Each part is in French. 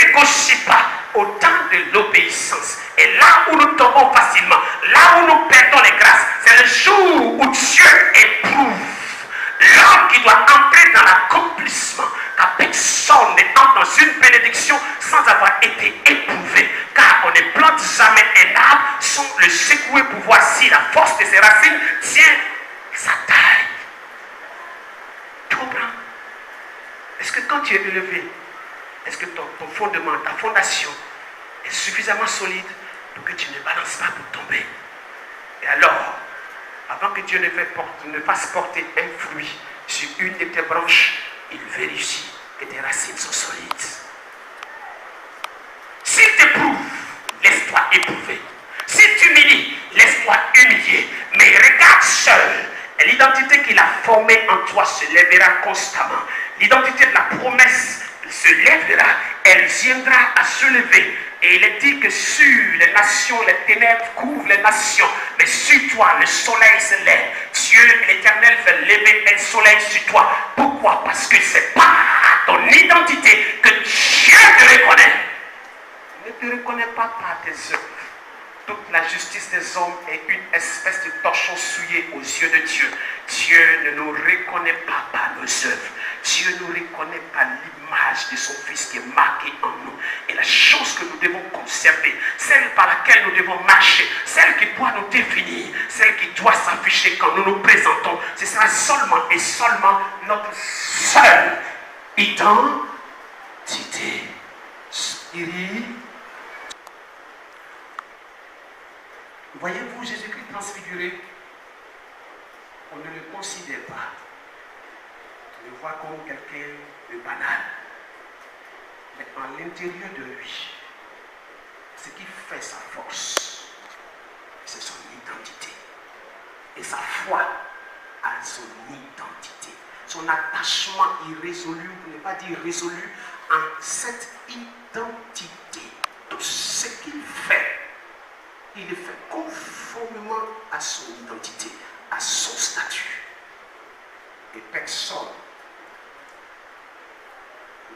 négociez pas au temps de l'obéissance. Et là où nous tombons facilement, là où nous perdons les grâces, c'est le jour où Dieu éprouve l'homme qui doit entrer dans l'accomplissement. Car personne n'entre dans une bénédiction sans avoir été éprouvé. Car on ne plante jamais un arbre sans le secouer pour voir si la force de ses racines tient sa taille. Tu comprends? Est-ce que quand tu es élevé, est-ce que ton fondement, ta fondation est suffisamment solide pour que tu ne balances pas pour tomber? Et alors, avant que Dieu ne fasse porter un fruit sur une de tes branches, il vérifie que tes racines sont solides. S'il t'éprouve, laisse-toi éprouver. S'il t'humilie, laisse-toi humilier. Mais regarde seul. Et l'identité qu'il a formée en toi se lèvera constamment. L'identité de la promesse se lèvera. Elle viendra à se lever. Et il est dit que sur les nations, les ténèbres couvrent les nations. Mais sur toi, le soleil se lève. Dieu, l'Éternel, fait lever un soleil sur toi. Pourquoi? Parce que c'est par ton identité que Dieu te reconnaît. Ne te reconnaît pas par tes œuvres. Toute la justice des hommes est une espèce de torchon souillé aux yeux de Dieu. Dieu ne nous reconnaît pas par nos œuvres. Dieu nous reconnaît par l'image de son Fils qui est marquée en nous. Et la chose que nous devons conserver, celle par laquelle nous devons marcher, celle qui doit nous définir, celle qui doit s'afficher quand nous nous présentons, ce sera seulement et seulement notre seule identité spirituelle. Voyez-vous Jésus-Christ transfiguré? On ne le considère pas. On le voit comme quelqu'un de banal. Mais en l'intérieur de lui, ce qui fait sa force, c'est son identité. Et sa foi a son identité. Son attachement irrésolu, pour ne pas dire résolu, en cette identité. Tout ce qu'il fait, il le fait conformément à son identité, à son statut. Et personne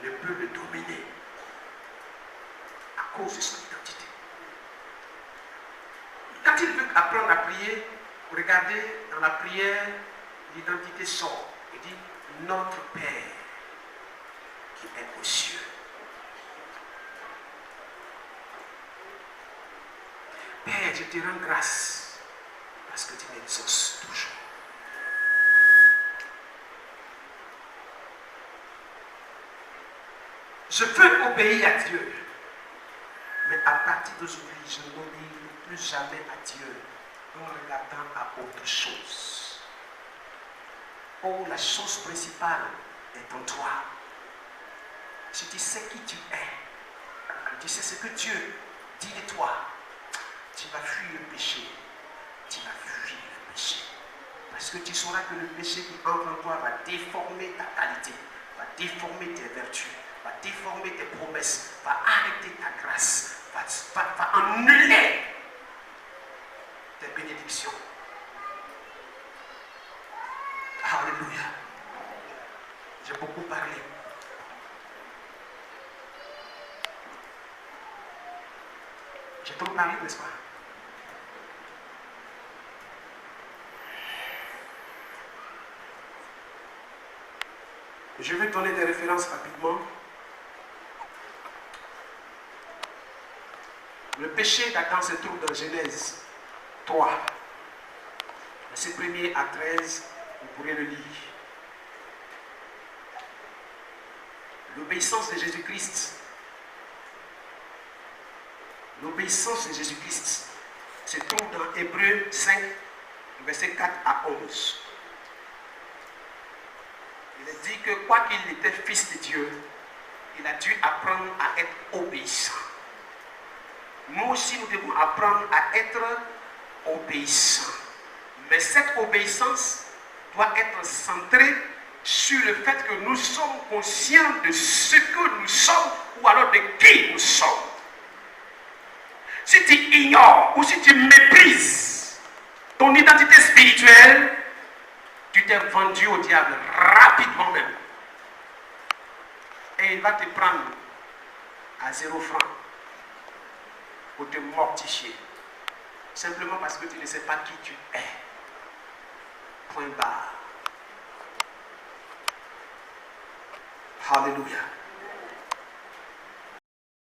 ne peut le dominer à cause de son identité. Quand il veut apprendre à prier, regardez dans la prière, l'identité sort. Il dit notre Père qui est aux cieux. Père, je te rends grâce parce que tu m'exauces toujours. Je veux obéir à Dieu, mais à partir d'aujourd'hui, je n'obéirai plus jamais à Dieu en regardant à autre chose. Oh, la chose principale est en toi. Si tu sais qui tu es, tu sais ce que Dieu dit de toi, tu vas fuir le péché. Tu vas fuir le péché. Parce que tu sauras que le péché qui entre en toi va déformer ta qualité, va déformer tes vertus, va déformer tes promesses, va arrêter ta grâce, va annuler tes bénédictions. Alléluia. J'ai beaucoup parlé. J'ai trop parlé, n'est-ce pas? Je vais donner des références rapidement. Le péché d'Adam se trouve dans Genèse 3, verset 1er à 13, vous pourrez le lire. L'obéissance de Jésus-Christ. L'obéissance de Jésus-Christ se trouve dans Hébreux 5, verset 4 à 11. Il est dit que quoi qu'il était fils de Dieu, il a dû apprendre à être obéissant. Nous aussi, nous devons apprendre à être obéissants. Mais cette obéissance doit être centrée sur le fait que nous sommes conscients de ce que nous sommes ou alors de qui nous sommes. Si tu ignores ou si tu méprises ton identité spirituelle, tu t'es vendu au diable rapidement même. Et il va te prendre à 0 francs pour te mortifier. Simplement parce que tu ne sais pas qui tu es. Point barre. Alléluia.